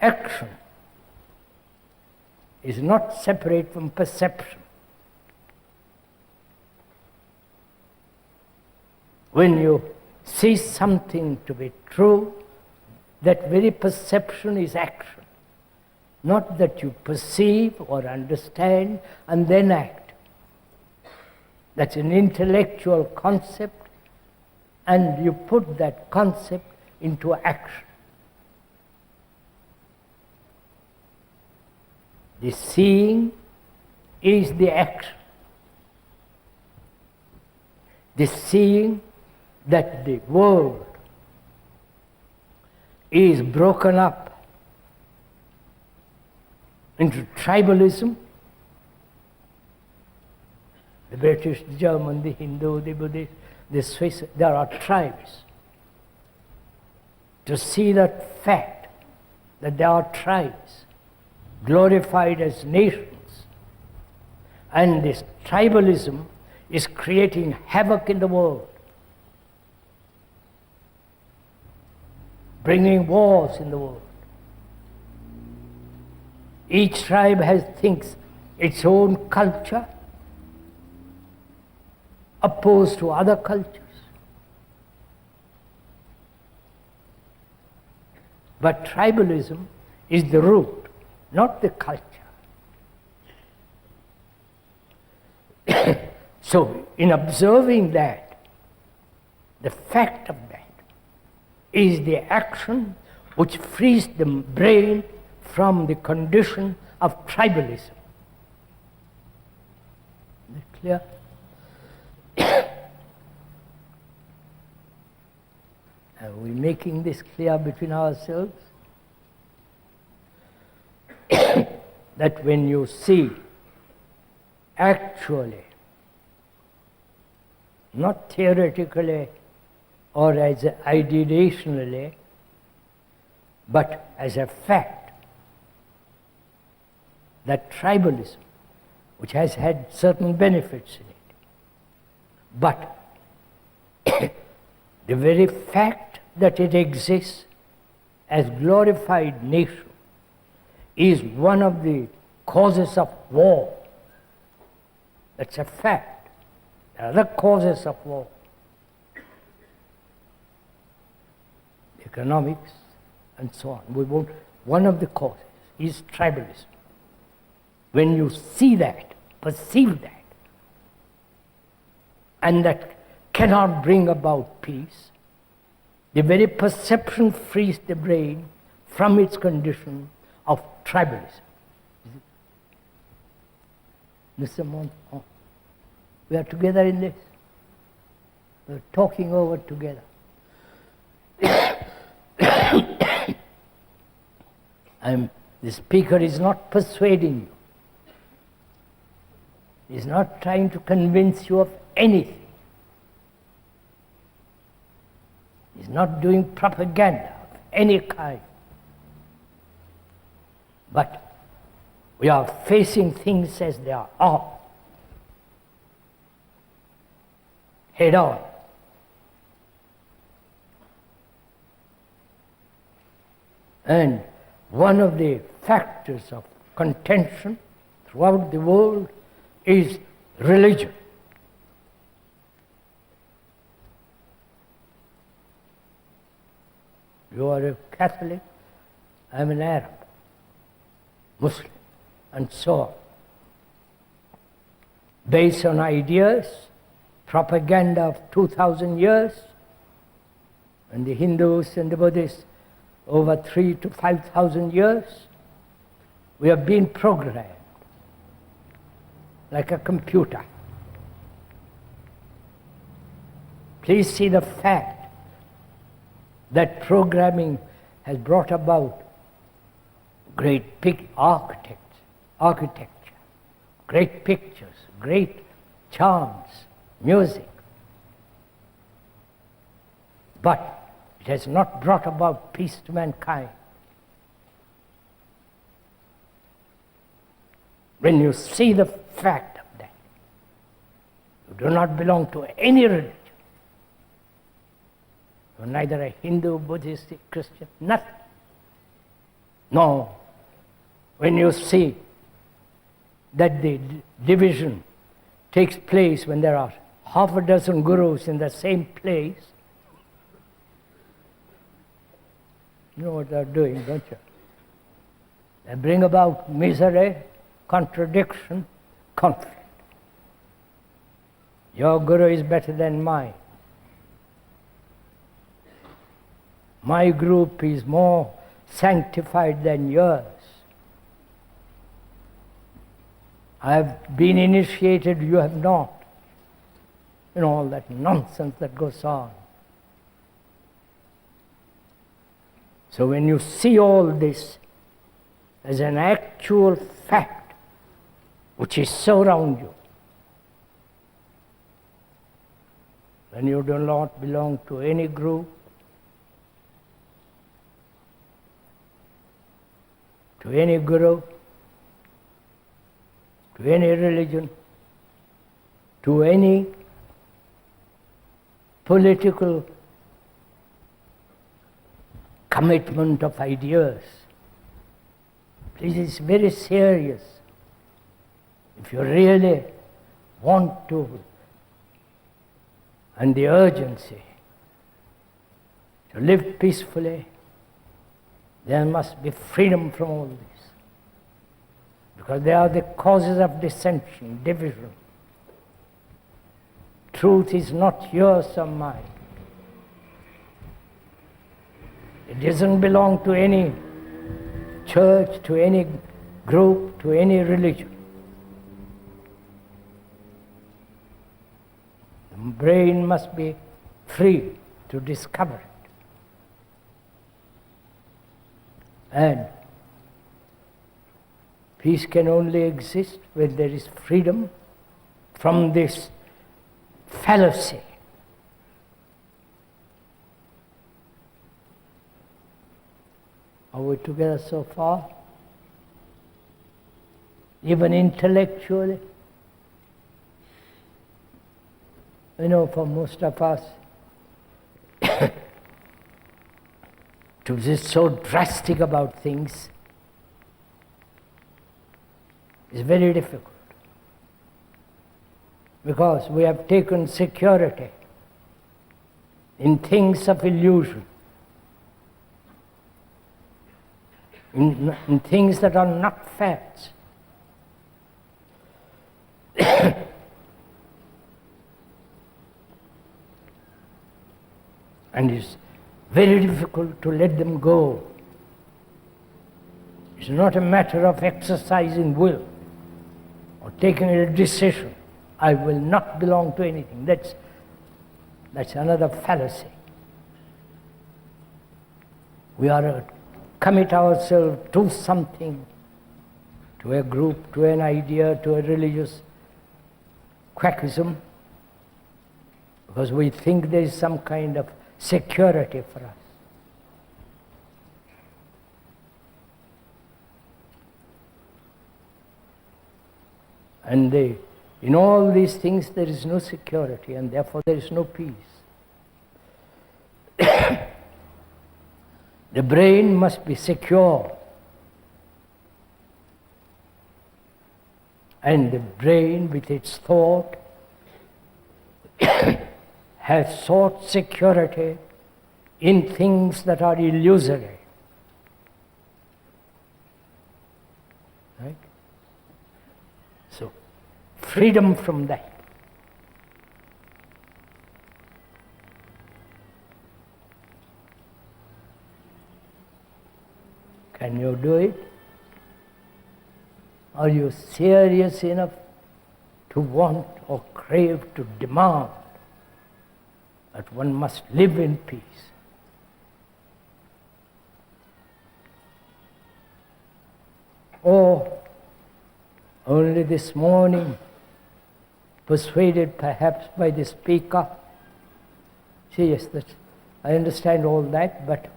action is not separate from perception. When you see something to be true, that very perception is action. Not that you perceive or understand and then act. That's an intellectual concept, and you put that concept into action. The seeing is the action. The seeing that the world is broken up into tribalism, the British, the German, the Hindu, the Buddhist, the Swiss, there are tribes. To see that fact, that there are tribes glorified as nations, and this tribalism is creating havoc in the world, bringing wars in the world. Each tribe thinks its own culture opposed to other cultures. But tribalism is the root, not the culture. So, in observing that, the fact of that is the action which frees the brain from the condition of tribalism. Is it clear? Are we making this clear between ourselves? That when you see actually, not theoretically or as ideationally, but as a fact, that tribalism, which has had certain benefits in it, but the very fact that it exists as glorified nation is one of the causes of war. That's a fact. There are other causes of war. Economics and so on. One of the causes is tribalism. When you see that, perceive that, and that cannot bring about peace, the very perception frees the brain from its condition of tribalism. Mr. Mont, we are together in this. We are talking over together. The speaker is not persuading you. He is not trying to convince you of anything. He is not doing propaganda of any kind. But we are facing things as they are, head on. And one of the factors of contention throughout the world is religion. You are a Catholic, I am an Arab, Muslim, and so on. Based on ideas, propaganda of 2,000 years, and the Hindus and the Buddhists over 3,000 to 5,000 years, we have been programmed like a computer. Please see the fact that programming has brought about great big architecture, great pictures, great charms, music. But it has not brought about peace to mankind. When you see the fact of that, you do not belong to any religion. You are neither a Hindu, Buddhist, Christian, nothing. No. When you see that the division takes place when there are half a dozen gurus in the same place, you know what they're doing, don't you? They bring about misery, contradiction, conflict. Your guru is better than mine. My group is more sanctified than yours. I have been initiated, you have not. You know, all that nonsense that goes on. So when you see all this as an actual fact which is so around you, then you do not belong to any group, to any guru, to any religion, to any political commitment of ideas. This is very serious. If you really want to, and the urgency to live peacefully, there must be freedom from all this. Because they are the causes of dissension, division. Truth is not yours or mine. It doesn't belong to any church, to any group, to any religion. The brain must be free to discover it. And peace can only exist when there is freedom from this fallacy. Are we together so far? Even intellectually? You know, for most of us, to be so drastic about things is very difficult. Because we have taken security in things of illusion, in things that are not facts. And it's very difficult to let them go. It's not a matter of exercising will or taking a decision. I will not belong to anything. That's another fallacy. We are to commit ourselves to something, to a group, to an idea, to a religious quackism, because we think there is some kind of security for us. And in all these things there is no security, and therefore there is no peace. The brain must be secure. And the brain, with its thought, has sought security in things that are illusory. Right? So, freedom from that. Can you do it? Are you serious enough to want or crave, to demand that one must live in peace? Or only this morning, persuaded perhaps by the speaker, say, yes, I understand all that, but.